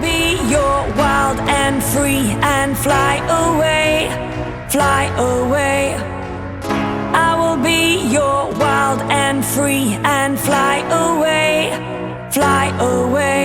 be your wild and free and fly away, fly away. I will be your wild and free and fly away, fly away.